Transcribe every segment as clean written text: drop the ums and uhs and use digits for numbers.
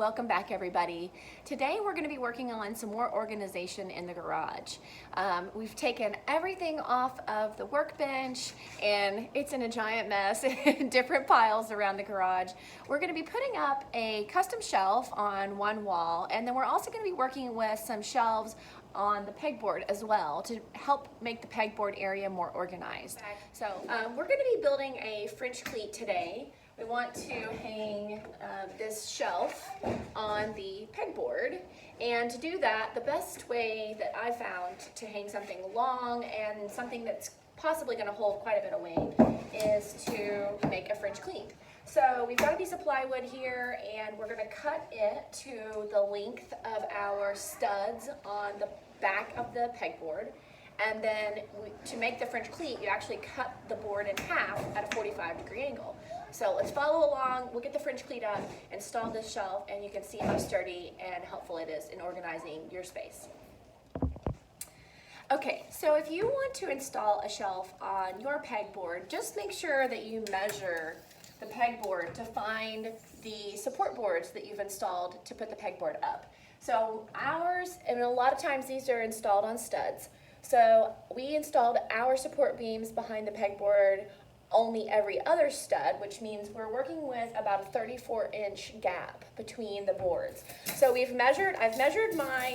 welcome back everybody. Today we're going to be working on some more organization in the garage. We've taken everything off of the workbench and it's in a giant mess in different piles around the garage. We're going to be putting up a custom shelf on one wall, and then we're also going to be working with some shelves on the pegboard as well to help make the pegboard area more organized. So we're going to be building a French cleat today. We want to hang this shelf on the pegboard, and to do that, the best way that I found to hang something long and something that's possibly going to hold quite a bit of weight is to make a French cleat. So we've got a piece of plywood here, and we're going to cut it to the length of our studs on the back of the pegboard. And then to make the French cleat, you actually cut the board in half at a 45-degree angle. So let's follow along. We'll get the French cleat up, install this shelf, and you can see how sturdy and helpful it is in organizing your space. Okay, so if you want to install a shelf on your pegboard, just make sure that you measure the pegboard to find the support boards that you've installed to put the pegboard up. So ours, and a lot of times these are installed on studs, so we installed our support beams behind the pegboard only every other stud, which means we're working with about a 34-inch gap between the boards. So I've measured my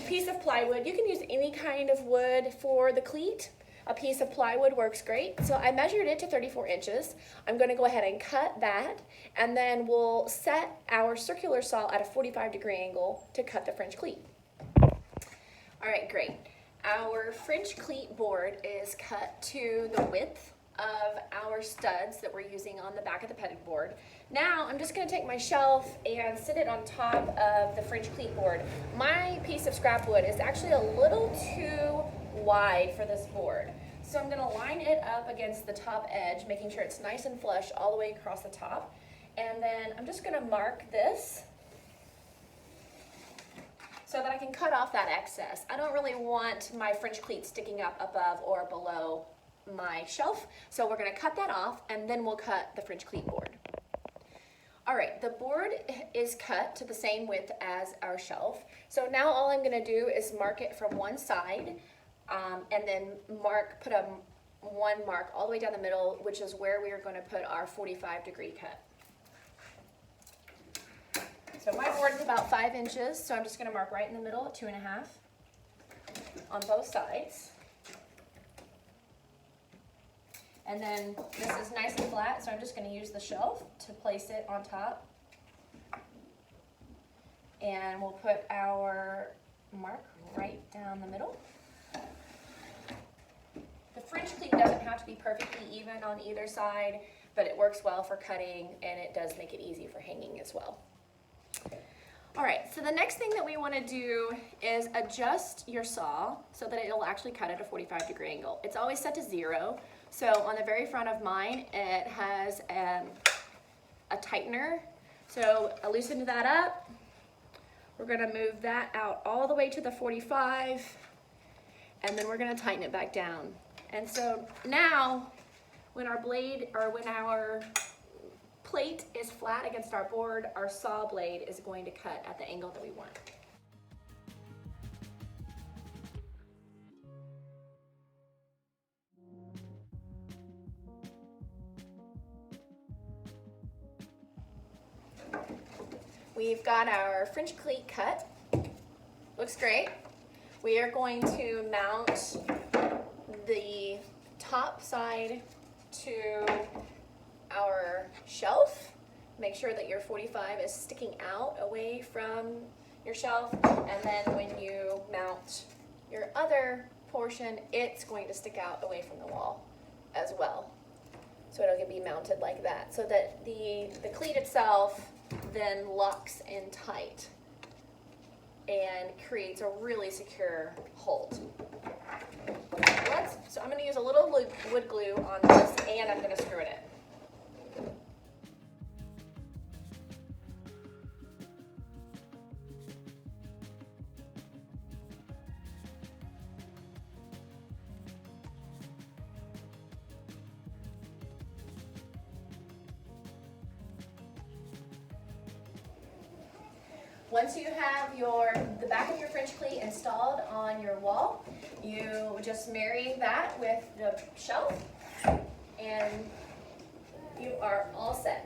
piece of plywood. You can use any kind of wood for the cleat. A piece of plywood works great. So I measured it to 34 inches. I'm going to go ahead and cut that, and then we'll set our circular saw at a 45-degree angle to cut the French cleat. All right, great. Our French cleat board is cut to the width of our studs that we're using on the back of the pegboard. Now I'm just going to take my shelf and sit it on top of the French cleat board. My piece of scrap wood is actually a little too wide for this board, so I'm going to line it up against the top edge, making sure it's nice and flush all the way across the top, and then I'm just going to mark this so that I can cut off that excess. I don't really want my French cleat sticking up above or below my shelf, so we're going to cut that off, and then we'll cut the French cleat board. All right, the board is cut to the same width as our shelf, so now all I'm going to do is mark it from one side, and then put one mark all the way down the middle, which is where we are going to put our 45-degree cut. So my board is about 5 inches, so I'm just going to mark right in the middle at 2.5 on both sides. And then this is nice and flat, so I'm just going to use the shelf to place it on top. And we'll put our mark right down the middle. The French cleat doesn't have to be perfectly even on either side, but it works well for cutting, and it does make it easy for hanging as well. All right, so the next thing that we want to do is adjust your saw so that it'll actually cut at a 45-degree angle. It's always set to 0. So on the very front of mine, it has a tightener. So I loosened that up. We're going to move that out all the way to the 45, and then we're going to tighten it back down. And so now, when our plate is flat against our board, our saw blade is going to cut at the angle that we want. We've got our French cleat cut. Looks great. We are going to mount the top side to our shelf. Make sure that your 45 is sticking out away from your shelf, and then when you mount your other portion, it's going to stick out away from the wall as well. So it'll be mounted like that, so that the cleat itself then locks in tight and creates a really secure hold. So I'm going to use a little wood glue on this, and I'm going to screw it in. Once you have the back of your French cleat installed on your wall, you just marry that with the shelf and you are all set.